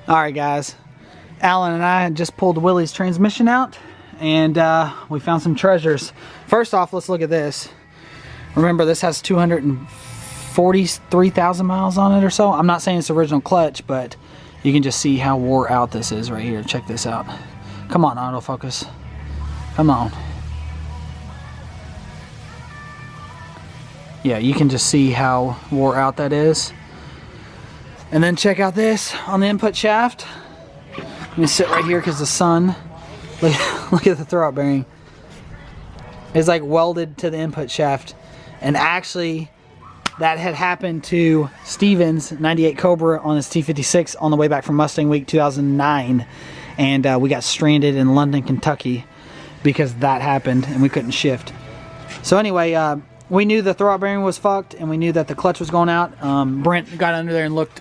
Alright guys, Alan and I just pulled Willie's transmission out and we found some treasures. First off, let's look at this. Remember, this has 243,000 miles on it or so. I'm not saying it's original clutch, but you can just see how wore out this is right here. Check this out. Come on, autofocus. Come on. Yeah, you can just see how wore out that is. And then check out this on the input shaft. Let me sit right here because the sun, look at the throwout bearing. It's like welded to the input shaft. And actually, that had happened to Steven's 98 Cobra on his T56 on the way back from Mustang Week 2009. And we got stranded in London, Kentucky because that happened and we couldn't shift. So anyway, we knew the throwout bearing was fucked and we knew that the clutch was going out. Brent got under there and looked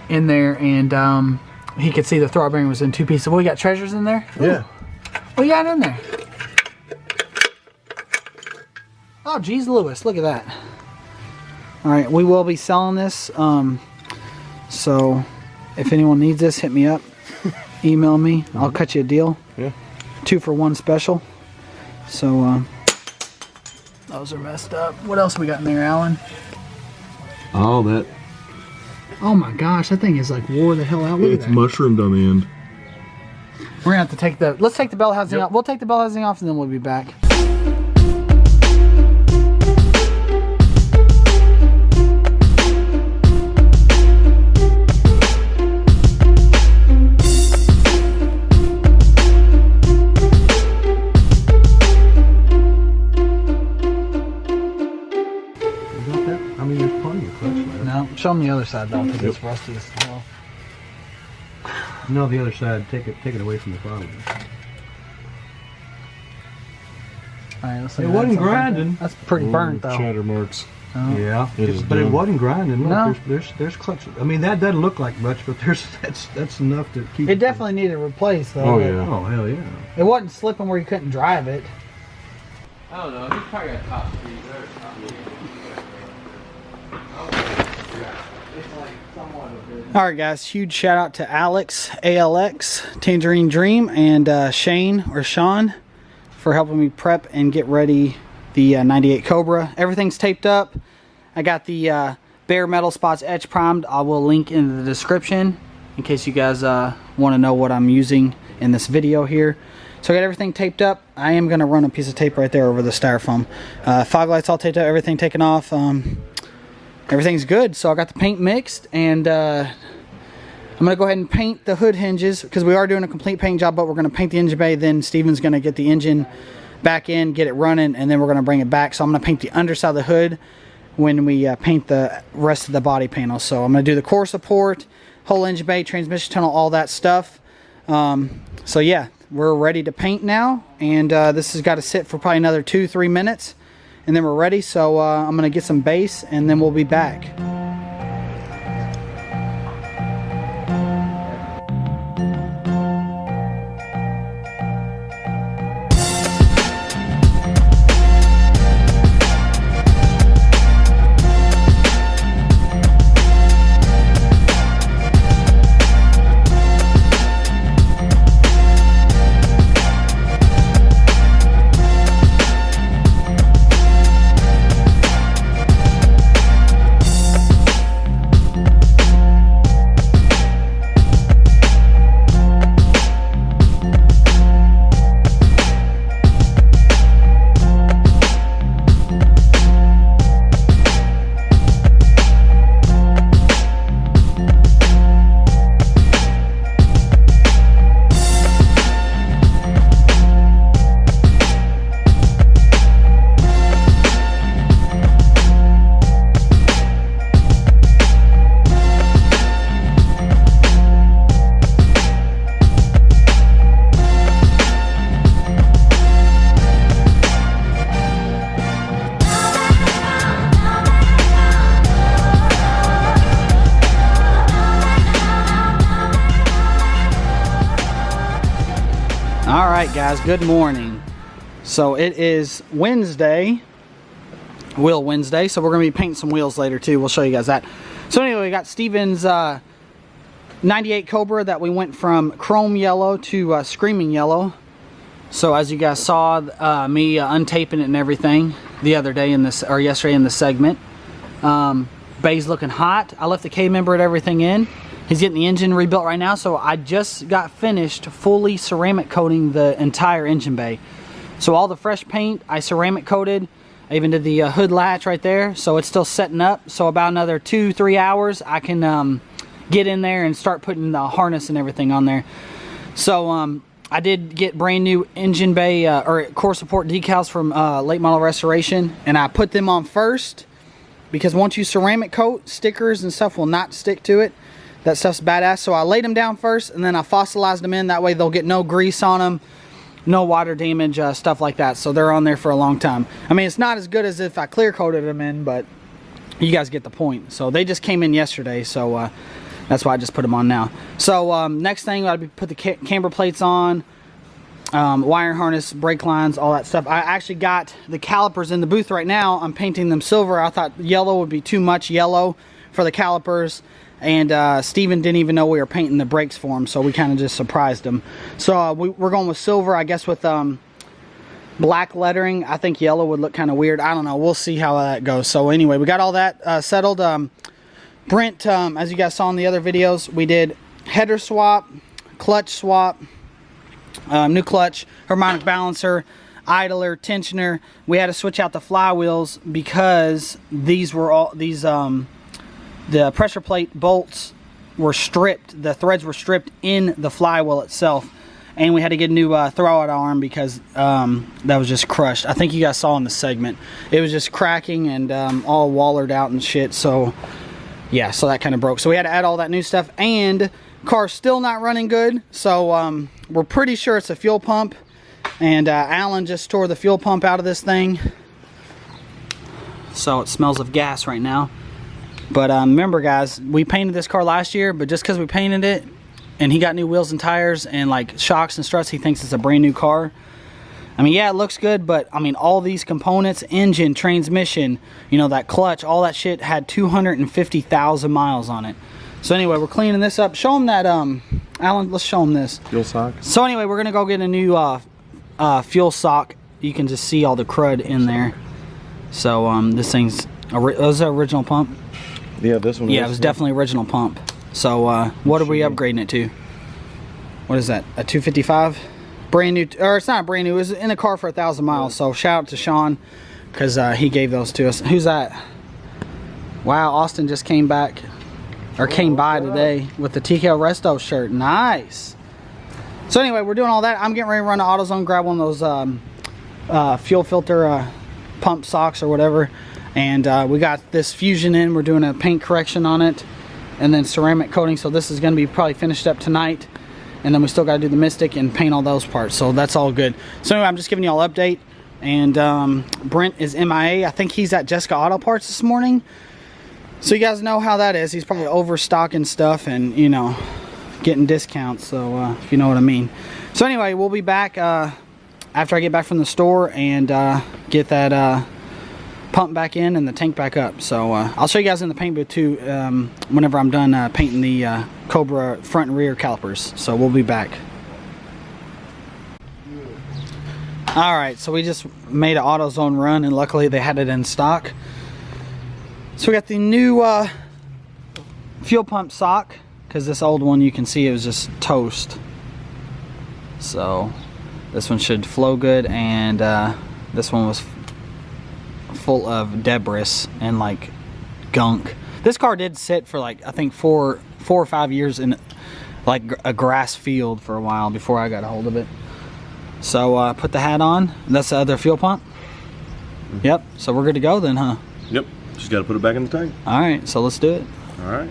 in there and he could see the throwout bearing was in two pieces. Well, we got treasures in there? Yeah. What you got in there? Oh, geez Lewis, look at that. Alright, we will be selling this. So if anyone needs this, hit me up. Email me. I'll cut you a deal. Yeah. 2 for 1 special. So, those are messed up. What else we got in there, Alan? All that. Oh my gosh, that thing is like wore the hell out. Look It's at that. mushroomed on the end. We're gonna have to take the, let's take the bell housing off. We'll take the bell housing off and then we'll be back. Show them the other side though, because it's rusty as hell. No, the other side. Take it away from the bottom. Alright, let's it wasn't grinding. That's pretty burnt though. Shatter marks. Oh. Yeah, but done. it wasn't grinding. Look, No. there's clutch. I mean, that doesn't look like much, but that's enough to keep. It definitely needed replaced though. Oh yeah. Oh hell yeah. It wasn't slipping where you couldn't drive it. I don't know. He's probably got top speed there. Alright guys, huge shout out to Alex, ALX, Tangerine Dream, and Shane or Sean for helping me prep and get ready the 98 Cobra. Everything's taped up. I got the bare metal spots etch primed. I will link in the description in case you guys want to know what I'm using in this video here. So I got everything taped up. I am going to run a piece of tape right there over the styrofoam. Fog lights all taped up, everything taken off. Everything's good. So I got the paint mixed and I'm going to go ahead and paint the hood hinges because we are doing a complete paint job, but we're going to paint the engine bay. Then Steven's going to get the engine back in, get it running, and then we're going to bring it back. So I'm going to paint the underside of the hood when we paint the rest of the body panel. So I'm going to do the core support, whole engine bay, transmission tunnel, all that stuff. So yeah, we're ready to paint now, and this has got to sit for probably another 2-3 minutes. And then we're ready, so I'm going to get some base and then we'll be back. Alright guys, good morning. So it is Wednesday, Wheel Wednesday, so we're going to be painting some wheels later too. We'll show you guys that. So anyway, we got Steven's 98 Cobra that we went from chrome yellow to screaming yellow. So as you guys saw me untaping it and everything the other day in this, or yesterday in the segment. Bay's looking hot. I left the K member and everything in. He's getting the engine rebuilt right now. So I just got finished fully ceramic coating the entire engine bay. So all the fresh paint I ceramic coated. I even did the hood latch right there. So it's still setting up. So about another 2-3 hours I can get in there and start putting the harness and everything on there. So I did get brand new engine bay or core support decals from Late Model Restoration, and I put them on first because once you ceramic coat, stickers and stuff will not stick to it. That stuff's badass. So I laid them down first and then I fossilized them in. That way they'll get no grease on them, no water damage, stuff like that. So they're on there for a long time. I mean, it's not as good as if I clear coated them in, but you guys get the point. So they just came in yesterday, so that's why I just put them on now. So next thing, I'll be put the camber plates on, wire harness, brake lines, all that stuff. I actually got the calipers in the booth right now. I'm painting them silver. I thought yellow would be too much yellow for the calipers. And Steven didn't even know we were painting the brakes for him, so we kind of just surprised him. So we're going with silver, I guess, with black lettering. I think yellow would look kind of weird. I don't know. We'll see how that goes. So anyway, we got all that settled. Brent, as you guys saw in the other videos, we did header swap, clutch swap, new clutch, harmonic balancer, idler, tensioner. We had to switch out the flywheels because these were all the pressure plate bolts were stripped. The threads were stripped in the flywheel itself, and we had to get a new throwout arm because that was just crushed. I think you guys saw in the segment it was just cracking and all wallered out and shit. So yeah, so that kind of broke. So we had to add all that new stuff, and car's still not running good. So we're pretty sure it's a fuel pump, and Alan just tore the fuel pump out of this thing, so it smells of gas right now. But remember guys, we painted this car last year, but just because we painted it and he got new wheels and tires and like shocks and struts, he thinks it's a brand new car. I mean, yeah, it looks good, but I mean, all these components, engine, transmission, you know, that clutch, all that shit had 250,000 miles on it. So anyway, we're cleaning this up. Show him that, Alan, let's show him this. Fuel sock. So anyway, we're gonna go get a new fuel sock. You can just see all the crud in there. So this thing's, was the original pump? Yeah, this one. Yeah, it was definitely original pump. So what are we upgrading it to? What is that, a 255? Brand new, or it's not brand new, it was in the car for 1,000 miles. So shout out to Sean, because he gave those to us. Who's that? Wow, Austin just came back, or came by today with the TKO Resto shirt. Nice. So anyway, we're doing all that. I'm getting ready to run to AutoZone, grab one of those fuel filter pump socks or whatever. And we got this Fusion in. We're doing a paint correction on it, and then ceramic coating. So this is going to be probably finished up tonight. And then we still got to do the Mystic and paint all those parts. So that's all good. So anyway, I'm just giving you all an update. And Brent is MIA. I think he's at Jessica Auto Parts this morning. So you guys know how that is. He's probably overstocking stuff and, you know, getting discounts. So if you know what I mean. So anyway, we'll be back after I get back from the store and get that pump back in and the tank back up. So I'll show you guys in the paint booth too whenever I'm done painting the Cobra front and rear calipers. So we'll be back. Alright, so we just made an AutoZone run, and luckily they had it in stock. So we got the new fuel pump sock, because this old one, you can see it was just toast. So this one should flow good, and this one was full of debris and like gunk. This car did sit for like, I think 4 or 5 years in like a grass field for a while before I got a hold of it. So put the hat on. That's the other fuel pump. Yep, so we're good to go then, huh? Yep, just got to put it back in the tank. All right, so let's do it. All right.